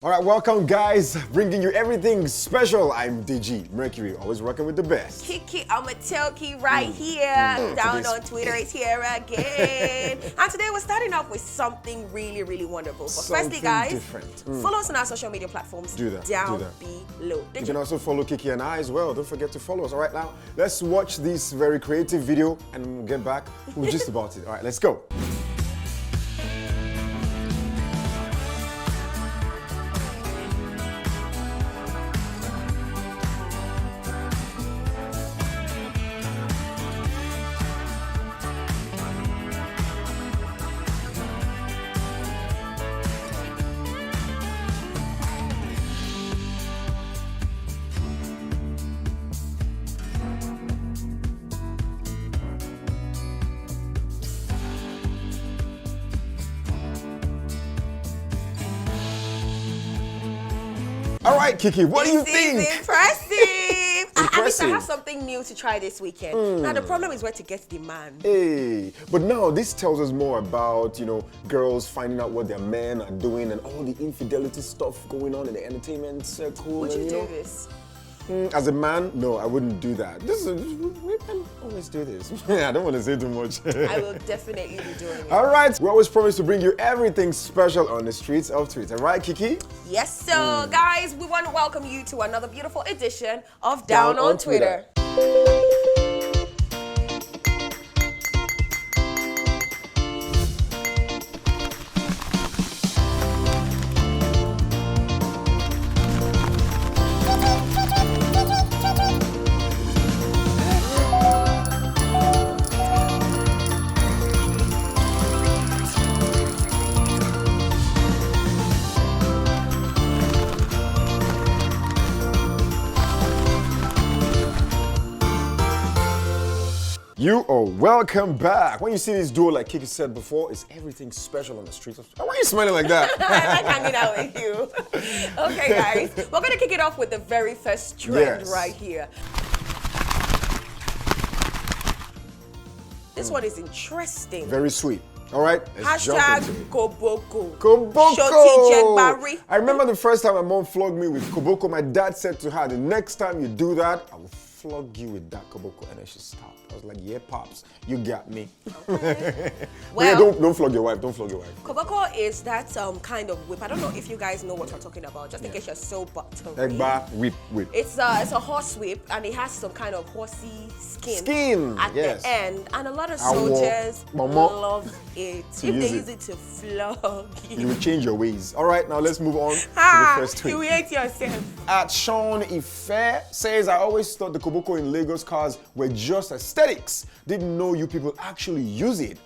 All right, welcome guys, bringing you everything special. I'm DG Mercury, always rocking with the best. Kiki, I'm a Telki right here. Down on Twitter, it's here again. And today we're starting off with something really wonderful. But firstly, guys, different. follow us on our social media platforms down below. You can also follow Kiki and I as well. Don't forget to follow us. All right, now let's watch this very creative video and we'll get back. We're just about it. All right, let's go. All right, Kiki, what do you think? Impressive. At least I have something new to try this weekend. Now the problem is where to get the man. Hey, but now this tells us more about, girls finding out what their men are doing and all the infidelity stuff going on in the entertainment circle. Would you do this? As a man, no, I wouldn't do that. Women always do this. I don't want to say too much. I will definitely be doing it. All right, we always promise to bring you everything special on the streets of Twitter. Right, Kiki? Yes, so guys, we want to welcome you to another beautiful edition of Down on Twitter. You are welcome back. When you see this duo, like Kiki said before, it's everything special on the streets. Why are you smiling like that? I like hanging out with you. Okay, guys, we're going to kick it off with the very first trend right here. This one is interesting. Very sweet. All right, let's jump into it. Koboko. Koboko. I remember the first time my mom flogged me with Koboko, my dad said to her, the next time you do that, I will flog you with that Koboko. And then she stopped. I was like, yeah, Pops, you got me. Okay. Well, yeah, don't flog your wife. Don't flog your wife. Koboko is that kind of whip. I don't know if you guys know what I'm talking about, just in case you're so buttery. Egba whip. It's a horse whip, and it has some kind of horsey skin at the end. And a lot of soldiers love it. If they use it to flog you. You will change your ways. All right, now let's move on to the first tweet. You hate yourself. At Sean Ife says, I always thought the Koboko in Lagos cars were just aesthetics. Didn't know you people actually use it.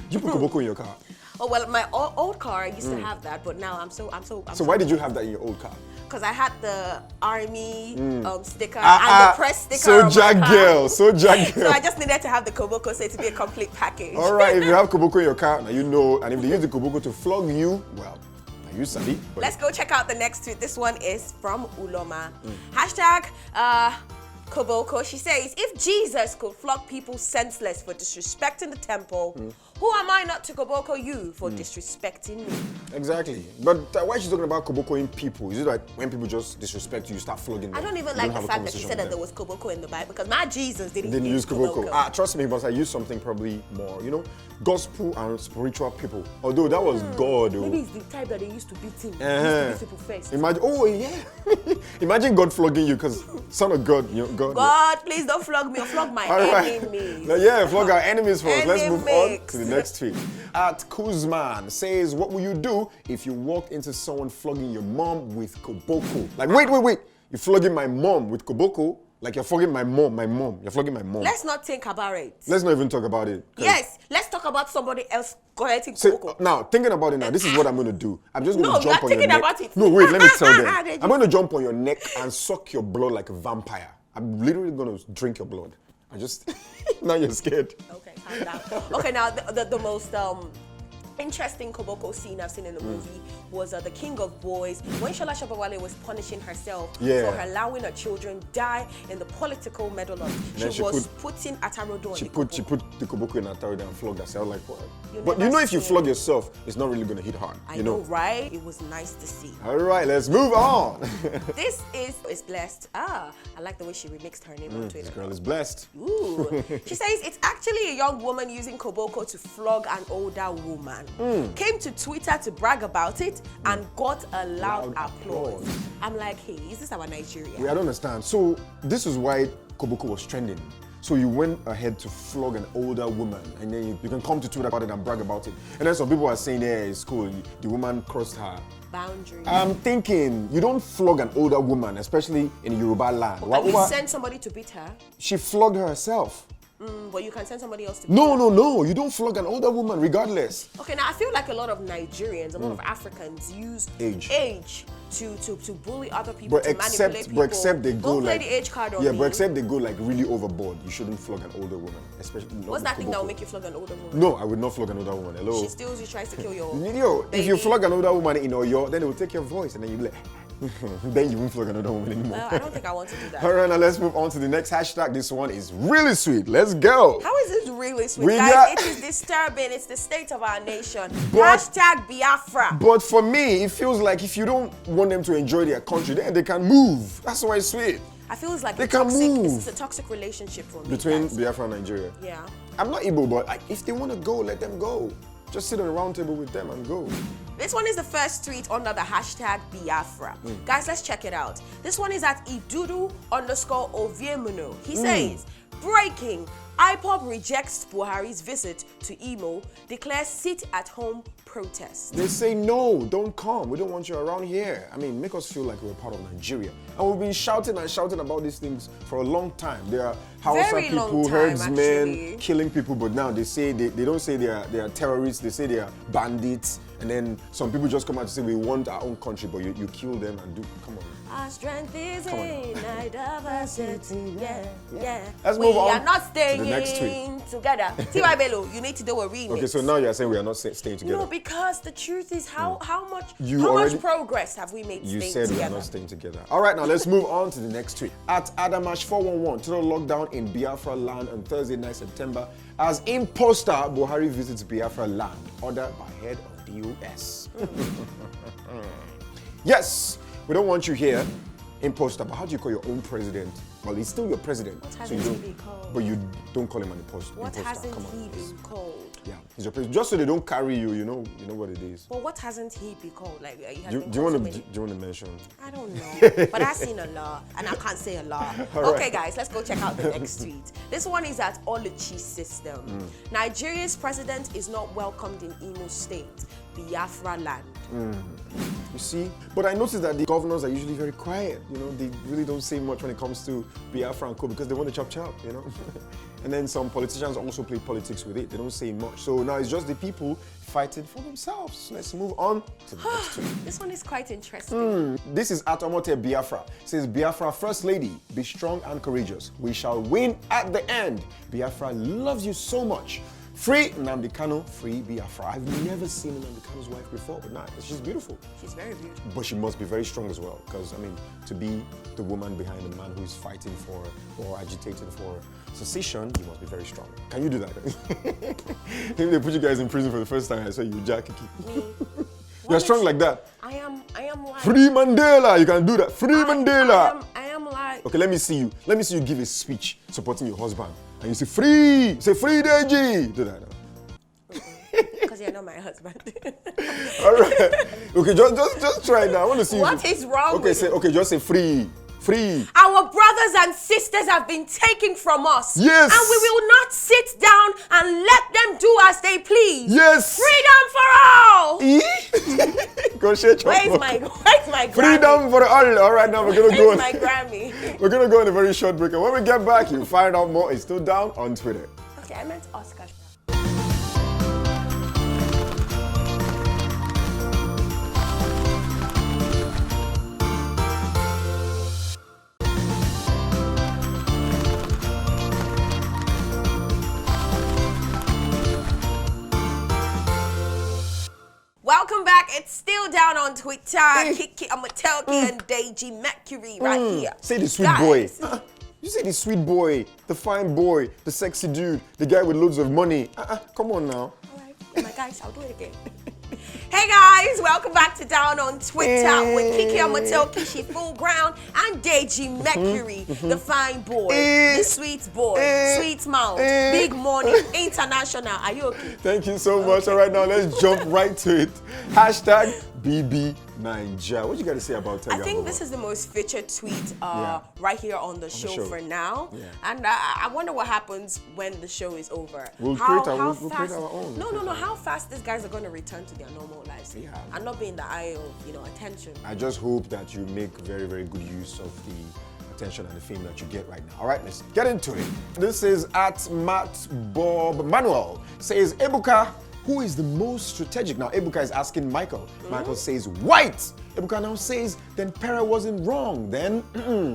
You put Koboko in your car? Oh well, my old car I used to have that, but now I'm so. So why did you have that in your old car? Because I had the army sticker and the press sticker. So jack girl. So I just needed to have the Koboko so to be a complete package. All right, if you have Koboko in your car, now you know, and if they use the Koboko to flog you, well, now you sabi. Let's go check out the next tweet. This one is from Uloma. Hashtag Koboko. She says, if Jesus could flog people senseless for disrespecting the temple, who am I not to Koboko you for disrespecting me? Exactly. But why is she talking about Kobokoing people? Is it like when people just disrespect you, you start flogging them? I don't even like the fact that she said that there was Koboko in the Bible, because my Jesus didn't use Koboko. Trust me, but I used something probably more, gospel and spiritual people. Although that was God. Maybe it's the type that they used to beat him. Used to beat people first. Imagine, imagine God flogging you, because Son of God, God, please don't flog me or flog my enemies. Yeah, flog our enemies first. Let's move on to the next tweet. At Kuzman says, what will you do if you walked into someone flogging your mom with Koboko? Like, wait. You're flogging my mom with Koboko? Like you're flogging my mom. You're flogging my mom. Let's not think about it. Let's not even talk about it. Yes, let's talk about somebody else collecting Koboko. Now, thinking about it now, this is what I'm going to do. I'm just going to jump on your neck. No, about it. No, wait, let me tell them. I'm going to jump on your neck and suck your blood like a vampire. I'm literally going to drink your blood. Now you're scared. Okay, calm down. Okay, now the most interesting Koboko scene I've seen in a movie was the king of boys. When Shola Shobowale was punishing herself Yeah. for allowing her children die in the political meddle then she was putting Atarodo on She the put koboko. the koboko in her towel and flogged herself. Like what? You But never you know, if you seen- flog yourself, it's not really gonna hit hard. I you know, right? It was nice to see. All right, let's move on. This is blessed. I like the way she remixed her name on Twitter. This girl is blessed. Ooh. She says it's actually a young woman using koboko to flog an older woman. Came to Twitter to brag about it and got a loud applause. I'm like, hey, is this our Nigeria? I don't understand. So this is why koboko was trending. So you went ahead to flog an older woman, and then you can come to Twitter about it and brag about it. And then some people are saying, yeah, it's cool. The woman crossed her Boundaries. I'm thinking, you don't flog an older woman, especially in Yoruba land. Can you send somebody to beat her? She flogged her herself. But you can send somebody else to beat No, her. no. You don't flog an older woman regardless. Okay, now I feel like a lot of Nigerians, a lot of Africans use Age. to bully other people, But to manipulate people. except they go Don't play like the age card on yeah, me. but except they go like really overboard. You shouldn't flog an older woman, especially. not What's with that thing that will koboko. make you flog an older woman? No, I would not flog an older woman. Hello. She steals you, tries to kill your Yo, if you baby. flog an older woman in Oyo, then it will take your voice and then you be like, then you won't flog another woman anymore. Well, I don't think I want to do that. All right, now let's move on to the next hashtag. This one is really sweet. Let's go. How is this really sweet? We Guys, got- it is disturbing. It's the state of our nation. But- Hashtag Biafra. But for me, it feels like if you don't want them to enjoy their country, then they can move. That's why it's sweet. I feel it's like They a can toxic, move. it's a toxic relationship for me. Between guys. Biafra and Nigeria. Yeah. I'm not Igbo, but if they want to go, let them go. Just sit on a round table with them and go. This one is the first tweet under the hashtag Biafra. Guys, let's check it out. This one is at Idudu_Oviemuno. He says, breaking, IPOB rejects Buhari's visit to Imo, declares sit-at-home protest. They say, no, don't come. We don't want you around here. I mean, make us feel like we're part of Nigeria. And we've been shouting and shouting about these things for a long time. There are Hausa Very long people, time, herdsmen, actually. killing people, but now they say, they don't say they are terrorists, they say they are bandits. And then some people just come out to say, we want our own country, but you kill them and do, come on. Our strength is Come on. in our diversity. Yeah. Let's we move on are not to staying the next tweet. together. T.Y. Bello, you need to do a remix. Okay, so now you're saying we are not staying together. No, because the truth is, how much already- progress have we made You staying said we are together? not staying together. All right, now let's move on to the next tweet. At Adamash411, total lockdown in Biafra land on Thursday night, September, as imposter Buhari visits Biafra land, ordered by head of the US. Yes, we don't want you here, imposter, but how do you call your own president? Well, he's still your president. What so hasn't you he don't, been called? But you don't call him an imposter. What hasn't Come on, he please. been called? Yeah, he's your president. Just so they don't carry you, you know what it is. But what hasn't he been called? Like he has Do been you called want so to many- mention? I don't know, but I've seen a lot, and I can't say a lot. All Okay, right. guys, let's go check out the next tweet. This one is at Oluchi System. Nigeria's president is not welcomed in Imo State, Biafra land. You see? But I noticed that the governors are usually very quiet. You know, they really don't say much when it comes to Biafra and Co because they want to chop, you know? And then some politicians also play politics with it. They don't say much. So now it's just the people fighting for themselves. Let's move on to the next tweet. This one is quite interesting. This is Atomote Biafra. It says, Biafra First Lady, be strong and courageous. We shall win at the end. Biafra loves you so much. Free Nnamdi Kanu, free Biafra. I've never seen Nnamdi Kanu's wife before, but nah, she's beautiful. She's very beautiful. But she must be very strong as well, because I mean, to be the woman behind the man who is fighting for or agitating for secession, you must be very strong. Can you do that? If they put you guys in prison for the first time, I saw you jack Me. You're strong like that. I am like. Free Mandela, you can do that. Free Mandela. I am like. Okay, let me see you. Let me see you give a speech supporting your husband, and you say free. Say free, Deji. Do that now. Because you're not my husband. All right. Okay, just try it now. I want to see. What is wrong with you? Okay, just say free. Free. Our brothers and sisters have been taken from us. Yes. And we will not sit down and let them do as they please. Yes. Freedom for all. Go share your Where's book. my Grammy? Freedom for all. All right, now we're gonna go. Where's my Grammy? We're gonna go on a very short break, and when we get back, you'll find out more. It's still down on Twitter. Okay, I meant Oscar. Welcome back. It's still still down on Twitter. Kiki Amatelki and Deji Mercury right here. Say the sweet Guys. boy. You say the sweet boy, the fine boy, the sexy dude, the guy with loads of money. Come on now. All right, my guys, I'll do it again. Hey guys, welcome back to Down on Twitter with Kiki Amatelki, she full ground, and Deji Mercury, the fine boy, the sweet boy, sweet mouth, big money, international. Are you okay? Thank you so much. All right, now let's jump right to it. Hashtag BB Naija. What you got to say about Tega? I think this is the most featured tweet right here on the show for now. Yeah. And I wonder what happens when the show is over. We'll create our own. No. How fast these guys are going to return to their normal lives and not be in the eye of attention. I just hope that you make very, very good use of the attention and the fame that you get right now. All right, let's get into it. This is at Matt Bob Manuel. Says, Ebuka, who is the most strategic? Now, Ebuka is asking Michael. Michael says, white. Ebuka now says, then Pere wasn't wrong. Then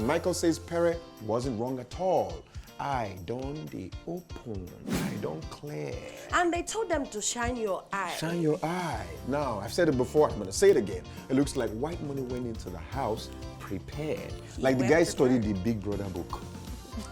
Michael says, Pere wasn't wrong at all. I don't the open, I don't clear. And they told them to shine your eye. Shine your eye. Now, I've said it before, I'm gonna say it again. It looks like white money went into the house prepared. Like the guy studied the Big Brother book.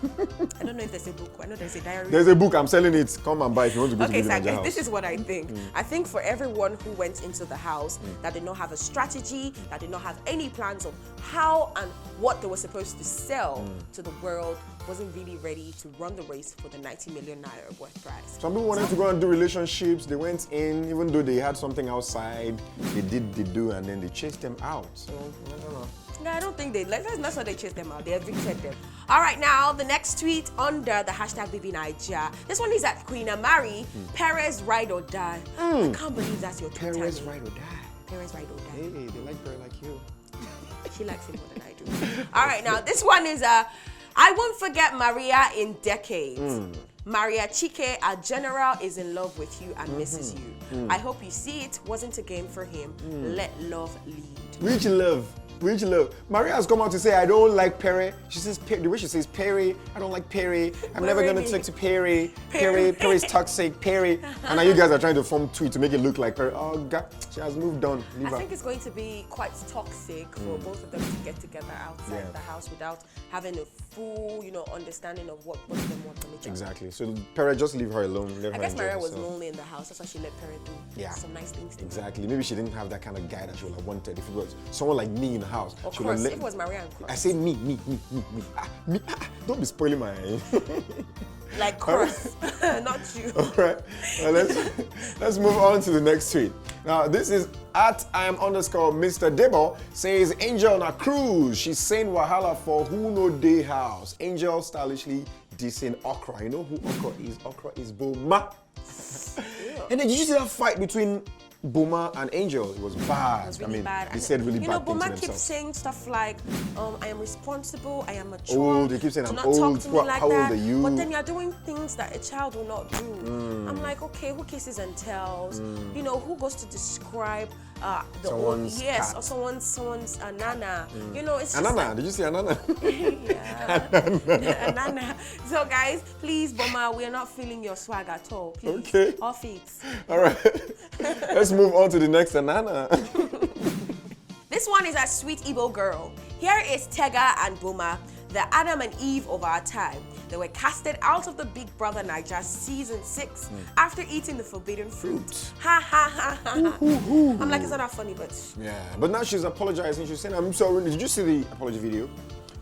I don't know if there's a book. I know there's a diary. There's a book, I'm selling it. Come and buy if you want to go to the so house. this is what I think. I think for everyone who went into the house that did not have a strategy, that did not have any plans of how and what they were supposed to sell to the world, wasn't really ready to run the race for the 90 million naira worth prize. Some people wanted to go and do relationships. They went in, even though they had something outside, they did the do, and then they chased them out. So, I don't know. No, I don't think that's not they chased them out. They evicted them. All right, now the next tweet under the hashtag BBNaija. This one is at Queen Amari. Perez ride or die. I can't believe that's your tweet. Perez ride or die. Perez ride or die. Hey, they like Perez like you. She likes him more than I do. All right, now this one is I won't forget Maria in decades. Maria Chike, our general, is in love with you and misses you. I hope you see it wasn't a game for him. Let love lead. Which love? Which love? Maria has come out to say, I don't like Perry. She says, the way she says Perry, I don't like Perry. I'm never going to talk to Perry. Perry's toxic, Perry. And now you guys are trying to form tweet to make it look like Perry. Oh, God, she has moved on. Leave her. I think it's going to be quite toxic for both of them to get together outside the house without having a full, understanding of what both of them want from each other. Exactly. So Perry, just leave her alone. I guess Maria was lonely in the house. That's why she let Perry do some nice things to Exactly. Maybe she didn't have that kind of guy that she would have wanted. If it was someone like me in the house. Of course, if it was Maria and Cross. I say me. Don't be spoiling my... Like Cross, not you. All right. Now let's move on to the next tweet. Now, this is at @Mr. Debo says, Angel on a cruise. She's saying wahala for who no day house. Angel stylishly dissing Okra. You know who Okra is? Okra is Boma. And then did you see that fight between Boma and Angel? It was bad. It was really bad. They said really bad things to Boma themselves. keeps saying stuff like, I am responsible, I am mature. Old. They keep saying, do I'm not old. talk to me like How old that. are you? But then you're doing things that a child will not do. I'm like, okay, who kisses and tells? Who goes to describe the someone's cat. or someone's nana. It's just Anana, like, did you see Anana? yeah. Nana. So guys, please, Boma, we are not feeling your swag at all. Please. Okay. Off it. All right. Let's move on to the next Anana. This one is a sweet Igbo girl. Here is Tega and Boma, the Adam and Eve of our time. They were casted out of the Big Brother Naija season 6 after eating the forbidden fruit. Ha ha ha ha. I'm like, it's not that funny, but... Yeah, but now she's apologizing. She's saying, I'm sorry. Did you see the apology video?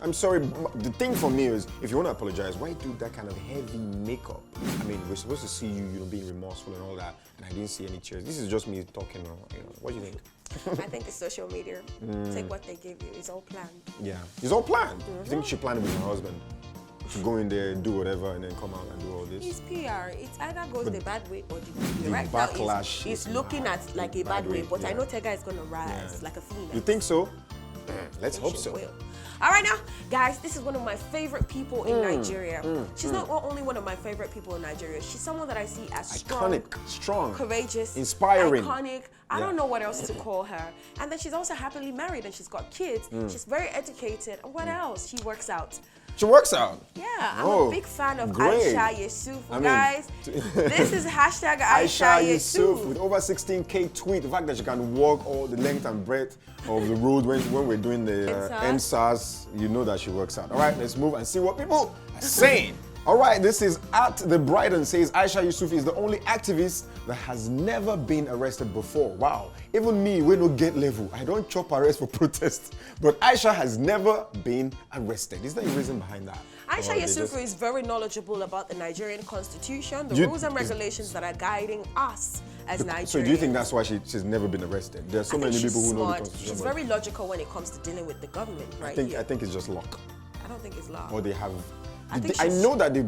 I'm sorry. The thing for me is, if you want to apologize, why do that kind of heavy makeup? I mean, we're supposed to see you, being remorseful and all that, and I didn't see any tears. This is just me talking. What do you think? I think it's social media. Take what they give you. It's all planned. Yeah, it's all planned. You think she planned it with her husband to go in there, do whatever, and then come out and do all this? It's PR. It either goes the bad way or the good way. The Right backlash now, it's looking at like a bad way, but I know Tega is going to rise like a phoenix. You think so? Let's hope so. Will. All right, now, guys, this is one of my favorite people in Nigeria. She's not only one of my favorite people in Nigeria. She's someone that I see as strong, courageous, inspiring, iconic. I don't know what else to call her. And then she's also happily married and she's got kids. She's very educated. And what else? She works out. She works out. Yeah, I'm Oh, a big fan of great. Aisha Yusuf, I mean, guys. This is hashtag Aisha Yusuf. with over 16K tweet. The fact that she can walk all the length and breadth of the road when we're doing the NSAS, you know that she works out. All right, let's move and see what people are saying. All right, this is at the Brighton says Aisha Yusuf is the only activist that has never been arrested before. Wow. Even me, we don't get level. I don't chop arrest for protest. But Aisha has never been arrested. Is there a reason behind that? Aisha Yusuf is very knowledgeable about the Nigerian constitution, the rules and regulations that are guiding us as Nigerians. So do you think that's why she's never been arrested? There are so many people who know the constitution. She's very logical when it comes to dealing with the government, right? I think it's just luck. I don't think it's luck. Or they have... I know that they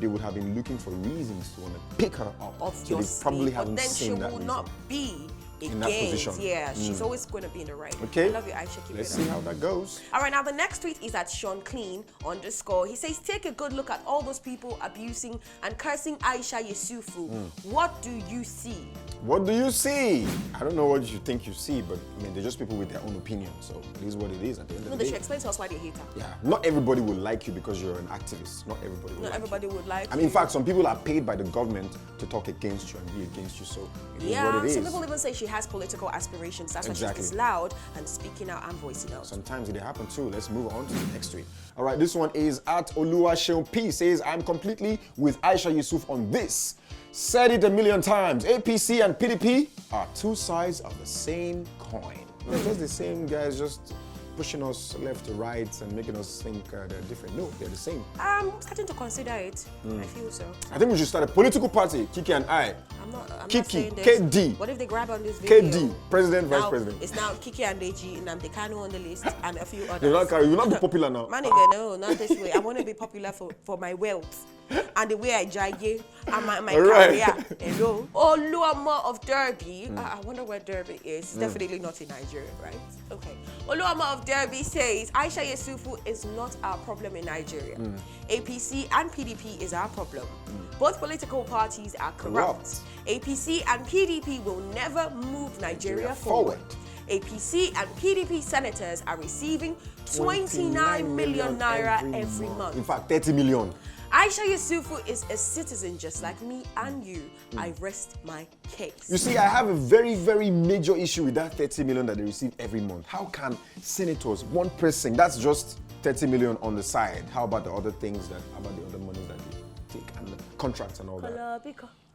would have been looking for reasons to want to pick her up. Off your sleeve, but then she will not be in that position. Yeah, she's always going to be in the right. Okay. I love you, Aisha. Keep Let's it see how that goes. All right, now the next tweet is at Sean Clean _. He says, take a good look at all those people abusing and cursing Aisha Yusufu. What do you see? What do you see? I don't know what you think you see, but I mean, they're just people with their own opinion. So it is what it is at the end of the day. They should explain to us why they hate her. Yeah, not everybody will like you because you're an activist. Not everybody will. Not everybody would like you. I mean, in fact, some people are paid by the government to talk against you and be against you. So it is what it is. Some people even say she has political aspirations. That's why she's loud and speaking out and voicing out. Sometimes it happen too. Let's move on to the next tweet. All right, this one is at Oluwaseun P says, I'm completely with Aisha Yusuf on this. Said it a million times. APC and PDP are two sides of the same coin. They're just the same guys, just pushing us left to right and making us think they're different. No, they're the same. I'm starting to consider it. I feel so. I think we should start a political party. Kiki and I. I'm not Kiki, saying this. KD. What if they grab on this video? KD, President, now, Vice President. It's now Kiki and Deji, Nnamdi Kanu on the list, and a few others. You will not be popular now. Man, no, not this way. I want to be popular for my wealth and the way I jaggy and my career. Hello. Oluwama of Derby. I wonder where Derby is. It's definitely not in Nigeria, right? Okay. Oluwama of Derby says Aisha Yusufu is not our problem in Nigeria. APC and PDP is our problem. Both political parties are corrupt. APC and PDP will never move Nigeria forward. APC and PDP senators are receiving 29 million naira every month. In fact, 30 million. Aisha Yusufu is a citizen just like me and you. I rest my case. You see, I have a very, very major issue with that 30 million that they receive every month. How can senators, one person, that's just 30 million on the side. How about the other things how about the other monies that they take and the contracts and all that?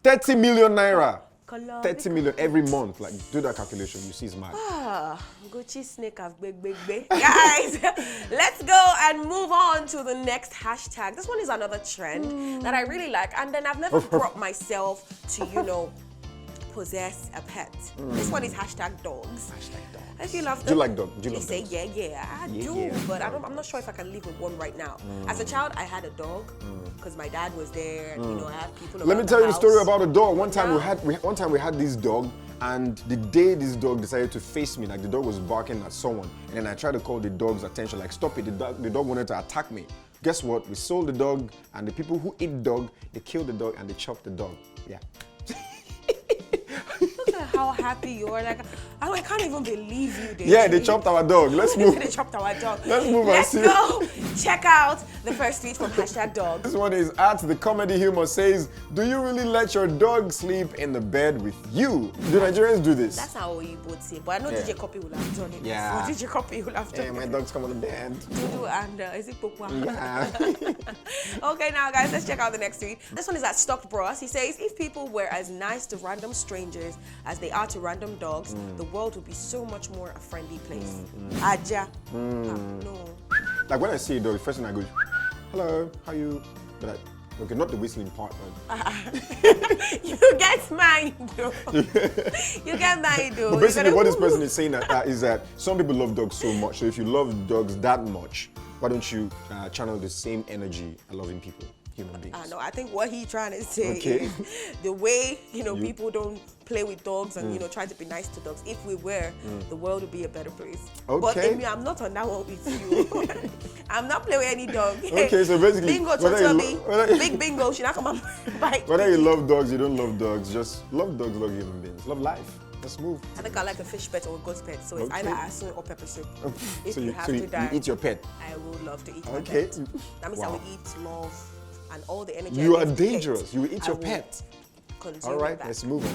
30 million naira. 30 million every month. Like, do that calculation. You see, it's mad. Gucci snake of big. Guys, let's go and move on to the next hashtag. This one is another trend that I really like. And then I've never brought myself to, possess a pet. This one is hashtag dogs. Hashtag dogs. If you love them, do you like dogs? Do you love say, dogs? yeah, I do. But I'm not sure if I can live with one right now. As a child, I had a dog because my dad was there. And, I had people around. Let me tell you the house. story about a dog. One time we had this dog, and the day this dog decided to face me, like the dog was barking at someone, and then I tried to call the dog's attention, like stop it. The dog wanted to attack me. Guess what? We sold the dog, and the people who eat dog, they killed the dog and they chopped the dog. Yeah. Look at how happy you are. Like, I can't even believe you did. Yeah, they chopped our dog. Let's move. They chopped our dog. Let's move. Let's go check out the first tweet from hashtag dogs. This one is at the comedy humor says, do you really let your dog sleep in the bed with you? Do Nigerians do this? That's how we both say, but I know DJ Copy will have done it. Yeah. DJ Copy will have done it. My dogs come on the bed. Dudu and is it Pokwa? Yeah. Okay, now guys, let's check out the next tweet. This one is at Stocked Bros. He says, if people were as nice to random strangers as they are to random dogs, the world would be so much more a friendly place. Aja. No. Like when I see a dog, the first thing I go, hello, how are you? But okay, not the whistling part, but you get mine, though. You get mine, though. But basically, what this person is saying is that some people love dogs so much. So if you love dogs that much, why don't you channel the same energy at loving people, human beings? No, I think what he's trying to say is the way people don't play with dogs and try to be nice to dogs. If we were, the world would be a better place. Okay. But Amy, I'm not on that one with you. I'm not playing with any dog. Okay, so basically, bingo, big bingo. She not come and bite. Whether you love dogs, you don't love dogs, just love dogs, love human beings, love life. let's move. I think I like a fish pet or a goat pet, so it's either asun or pepper soup. If So you have to die, you eat your pet. I would love to eat my Okay. pet. That means I will eat love and all the energy. You I are get from dangerous. pets, You will eat I your will pet. consume All right, that. let's move on.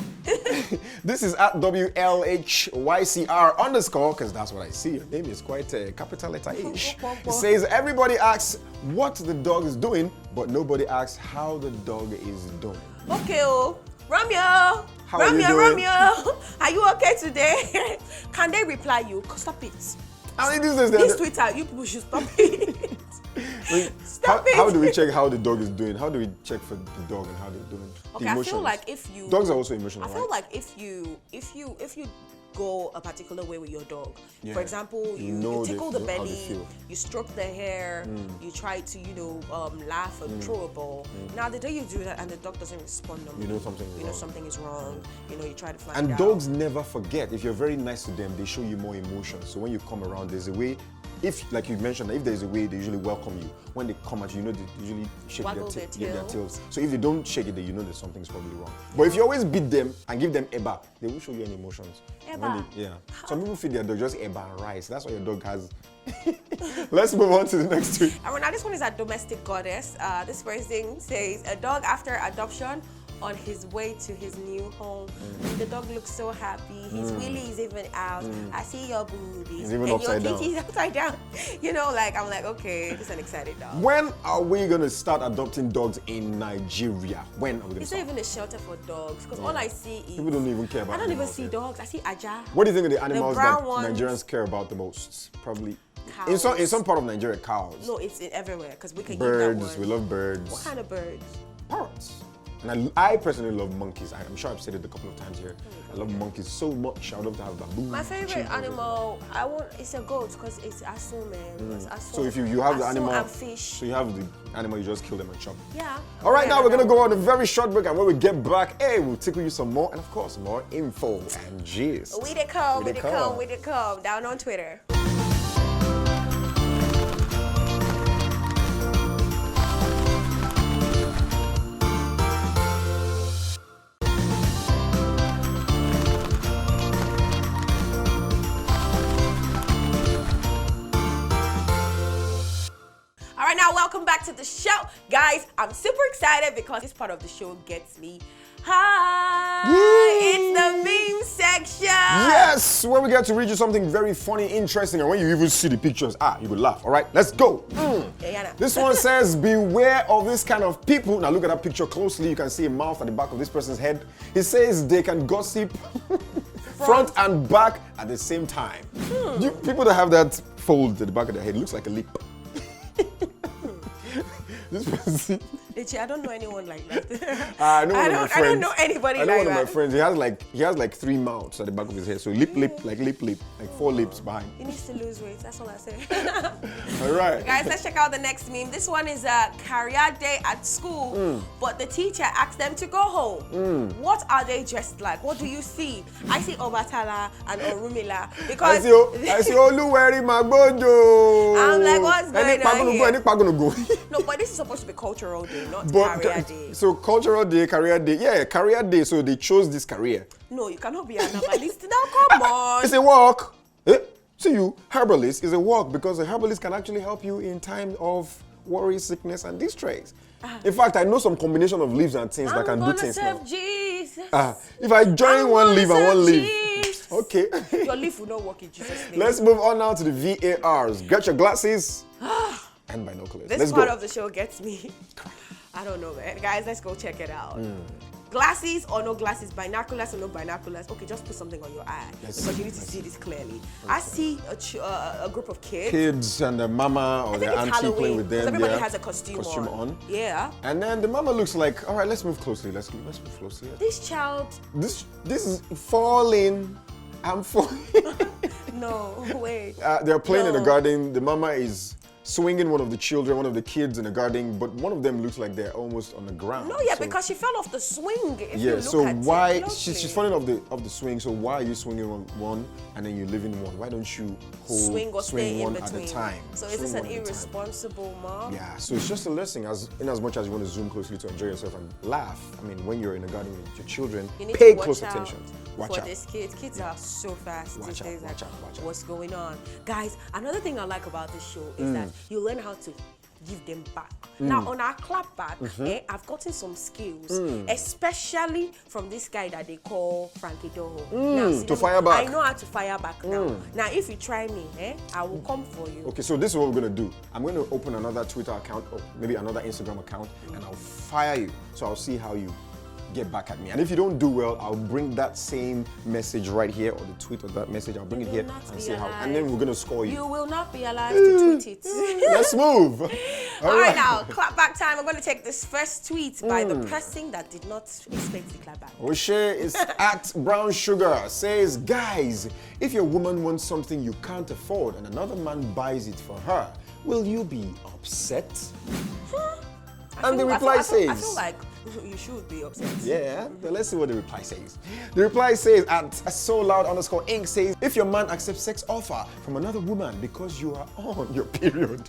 This is at WLHYCR_, because that's what I see. Your name is quite capital letter H. It says, everybody asks what the dog is doing, but nobody asks how the dog is doing. Okay, Romeo. How are you doing? Romeo. Are you okay today? Can they reply you? Stop it. I mean, This Twitter, you people should stop it. Stop it. How do we check how the dog is doing? How do we check for the dog and how they're doing? Okay, the I emotions. feel like if you Dogs are also emotional, I feel right? like if you go a particular way with your dog. Yeah. For example, You you know tickle they- the how they belly, feel. you stroke the hair, you try to, laugh and throw a ball. Now, the day you do that and the dog doesn't respond normally, You know something is you know wrong. something is wrong. You try to find And out. dogs never forget. If you're very nice to them, they show you more emotion. So when you come around, there's a way. If, like you mentioned, if there's a way, they usually welcome you. When they come at you, they usually shake Waggle their their tails. So if they don't shake it, then you know that something's probably wrong. But if you always beat them and give them eba, they won't show you any emotions. When Eba? yeah. Some people feed their dog just eba and rice. That's what your dog has. Let's move on to the next tweet. And now this one is a domestic goddess. This person says, a dog after adoption on his way to his new home. The dog looks so happy. His willy is even out. I see your boobies. He's even and upside your down. titties upside down. I'm like, okay, this is an excited dog. When are we going to start adopting dogs in Nigeria? When are we going to It's start? not even a shelter for dogs, because all I see is... People don't even care about I don't even animals see here. dogs. I see aja. What do you think of the animals that brown ones. Nigerians care about the most? Probably Cows. in some part of Nigeria, cows. No, it's everywhere, because we can Birds, give that we one. love birds. What kind of birds? Parrots. And I personally love monkeys. I'm sure I've said it a couple of times here. I love monkeys so much. I would love to have baboons. My favorite animal, it's a goat, because it's asu, man. It's asu. So if you have the Asu animal, and fish. so you have the animal, you just kill them and chop. Yeah. All right, Yeah, now we're gonna that go on a very short break, and when we get back, we'll tickle you some more, and of course, more info and gist. We did come, We we did did come. come, we did come. Down on Twitter. All right, now welcome back to the show. Guys, I'm super excited because this part of the show gets me high. Yay! It's the meme section. Yes, where we get to read you something very funny, interesting, and when you even see the pictures, you will laugh. All right, let's go. Yeah. This one says, beware of this kind of people. Now look at that picture closely. You can see a mouth at the back of this person's head. It says they can gossip front and back at the same time. People that have that fold at the back of their head, it looks like a lip. This person. I don't know anyone like that. I know one of my friends. I don't know anybody I know like one of my that. friends. He has like 3 mouths at the back of his head. So lip, like 4 lips behind. He needs to lose weight. That's all I say. All right. Guys, let's check out the next meme. This one is a career day at school, but the teacher asked them to go home. What are they dressed like? What do you see? I see Obatala and Orumila because I see Oluweri Magbojo. I'm like, what's going on here? Any gonna go. No, but this is supposed to be cultural day, not But career day. so cultural day, career day. Yeah, career day. So they chose this career. No, you cannot be an herbalist. Now, come on. It's a walk. See you, herbalist is a walk because a herbalist can actually help you in time of worry, sickness, and distress. In fact, I know some combination of leaves and things that can do things now. Jesus. If I join one leaf and one leaf. Jesus. Okay. Your leaf will not work in Jesus' name. Let's move on now to the VARs. Get your glasses and binoculars. This Let's part go. of the show gets me. I don't know, man. Guys, let's go check it out. Glasses or no glasses, binoculars or no binoculars. Okay, just put something on your eye because you need to see this clearly. I see a group of kids. Kids and their mama or I think their it's auntie Halloween playing with them. because everybody yeah. has a costume on. on. Yeah. And then the mama looks like, all right, let's move closely. Let's move closely. This child. This is falling. I'm falling. No, wait. They're playing in the No. garden. The mama is swinging one of the children, one of the kids in the garden, but one of them looks like they're almost on the ground. No, yeah, So- because she fell off the swing. If you yeah. look So at why it she's closely. falling off the swing? So why are you swinging on one and then you live in one? Why don't you swing or stay one in between? at a time? So is this Swing an one at a time. irresponsible mom? Yeah, so it's just a lesson in as much as you want to zoom closely to enjoy yourself and laugh. I mean, when you're in a garden with your children, You need pay to watch close out. attention. Watch for out. this kid. Kids are so fast these days. Watch out. What's going on? Guys, another thing I like about this show is that you learn how to give them back. Now, on our clap back, I've gotten some skills, especially from this guy that they call Frankie Doho. Now, see, to fire back. I know how to fire back now. Now, if you try me, I will come for you. Okay, so this is what we're gonna do. I'm gonna open another Twitter account, or maybe another Instagram account, and I'll fire you. So I'll see how you get back at me. And if you don't do well, I'll bring that same message right here, or the tweet of that message. I'll bring it here and see how. And then we're gonna score you. You will not be alive to tweet it. Let's move. All right, now, clap back time. I'm going to take this first tweet by the person that did not expect the clap back. O'Shea is at Brown Sugar, says, guys, if your woman wants something you can't afford and another man buys it for her, will you be upset? And the reply says, I feel like you should be upset. yeah, then let's see what the reply says. The reply says at SoLoud_Inc. says, if your man accepts sex offer from another woman because you are on your period,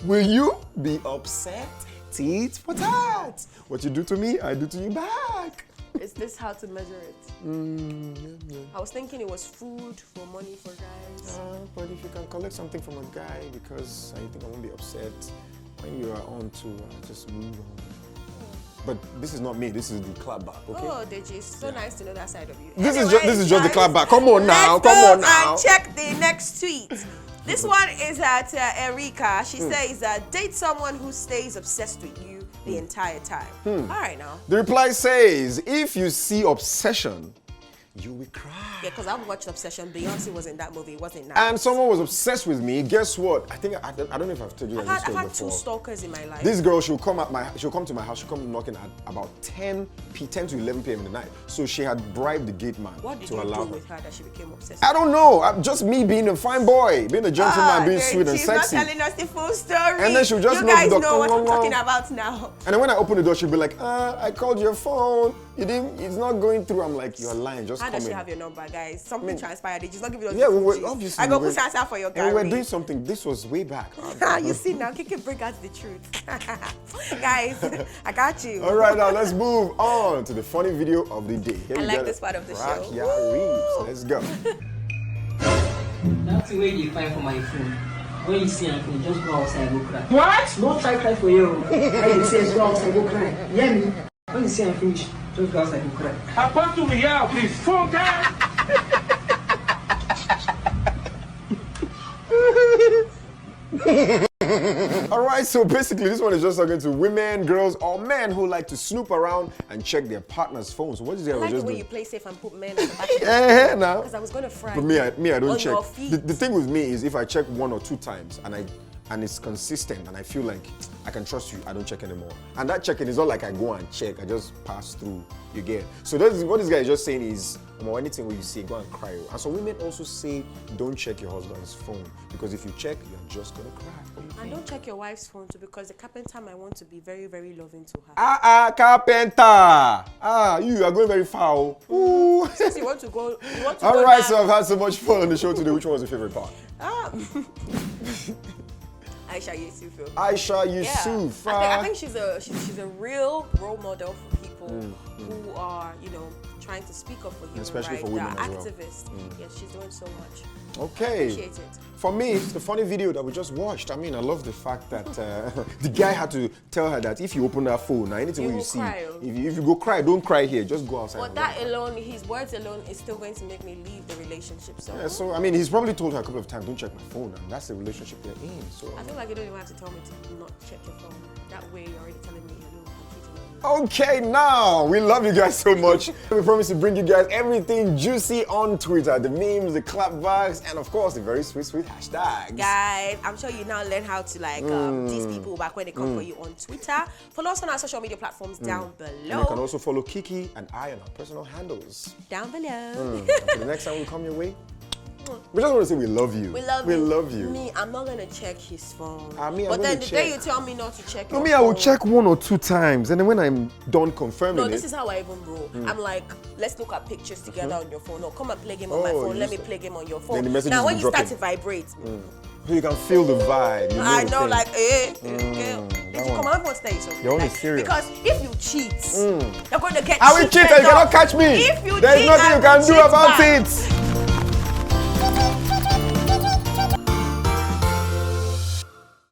will you be upset? Tit for tat. What you do to me, I do to you back. Is this how to measure it? Yeah. I was thinking it was food for money for guys. But if you can collect something from a guy because I think I won't be upset, when you are on to just move on. But this is not me, this is the clap back, okay? Oh, Deji, it's so nice to know that side of you. This is Anyways, just the guys, clap back. Come on now, let's come go on now. and check the next tweet. This one is at Erika. She says, date someone who stays obsessed with you the entire time. All right now. The reply says, if you see obsession, you will cry. Yeah, because I've watched Obsession. Beyonce was in that movie, wasn't it? And someone was obsessed with me. Guess what? I don't know if I've told you I've this story had before. 2 stalkers in my life. This girl, she'll come to my house. She'll come knocking at about 10 to 11 p.m. in the night. So she had bribed the gate man What did to you allow do her. with her that she became obsessed? I don't know. Just me being a fine boy, being a gentleman, being sweet and she's sexy. not telling us the full story. And then she'll just you knock guys the door, know what I'm "Wrong, talking wrong." about now. And then when I open the door, she'll be like, I called your phone. It's not going through. I'm like, you're lying. Just How come does she in. have your number, guys? Something transpired. They just not giving us Yeah, the we were full gist. obviously. I go we were- put answer for your and Gary. we were doing something. This was way back. You see now, Kiki bring out the truth. Guys, I got you. All right, now let's move on to the funny video of the day. Here I we like got this part of the Rock show. your ribs. Let's go. That's the way you find for my phone. When you see a phone, just go outside and go cry. What? Not try cry for you. I you say go outside go cry. Hear me? When you see a finish, just go outside and cry. Apart to me here, please. Phone guy. All right, so basically this one is just talking to women, girls, or men who like to snoop around and check their partner's phones. So what is it I I was like the just way doing? you play safe and put men at the back. Yeah, now. Because I was going to fry But me, I don't on check. your feet. The thing with me is if I check 1 or 2 times and it's consistent and I feel like I can trust you, I don't check anymore. And that checking is not like I go and check, I just pass through, you get. So that's what this guy is just saying is, anything where you see, go and cry. And so women also say, don't check your husband's phone because if you check, you're just gonna cry. What do you And think? don't check your wife's phone too, because the carpenter might want to be very, very loving to her. Carpenter! You are going very foul. Ooh. Since you want to go, All go right, now. so I've had so much fun on the show today. Which one was your favorite part? Aisha Yusuf. Aisha Yeah. Yusuf. I think she's a real role model for people who are, trying to speak up for human Especially rights. for women They're as well. activists. Yes, she's doing so much. Okay. Appreciate it. For me, it's the funny video that we just watched. I mean, I love the fact that the guy had to tell her that if you open that phone, anything You you will see, cry, oh. if you go cry, don't cry here. Just go outside. But and that run. alone, his words alone, is still going to make me leave the relationship. So Yeah, so I mean, he's probably told her a couple of times, don't check my phone, and that's the relationship they're in. So I feel like you don't even have to tell me to not check your phone. That way, you're already telling me, hello, I'm cheating on you. Okay, now we love you guys so much. We promise to bring you guys everything juicy on Twitter, the memes, the clapbacks, and of course the very sweet hashtags. Guys, I'm sure you now learn how to these people back when they come for you on Twitter. Follow us on our social media platforms down And below. you can also follow Kiki and I on our personal handles. Down below. Until the next time we come your way, we just want to say we love you. We love we you. love you. Me, I'm not gonna check his phone. Me, I'm but then gonna the day check. you tell me not to check No, your me, phone. I will check 1 or 2 times, and then when I'm done confirming No, it, this is how I even roll. I'm like, let's look at pictures together on your phone. No, come and play game on my Oh, phone. you Let me said- play game on your Then phone. the messages Now, when will you drop start in. to vibrate, so you can feel the vibe. You I the know, thing. like, Did you come on? I want to tell you something. Your own is serious. Because if you cheat, you're going to get I will cheat and you cannot catch me. If you There's cheat nothing you and can do cheat about back, it.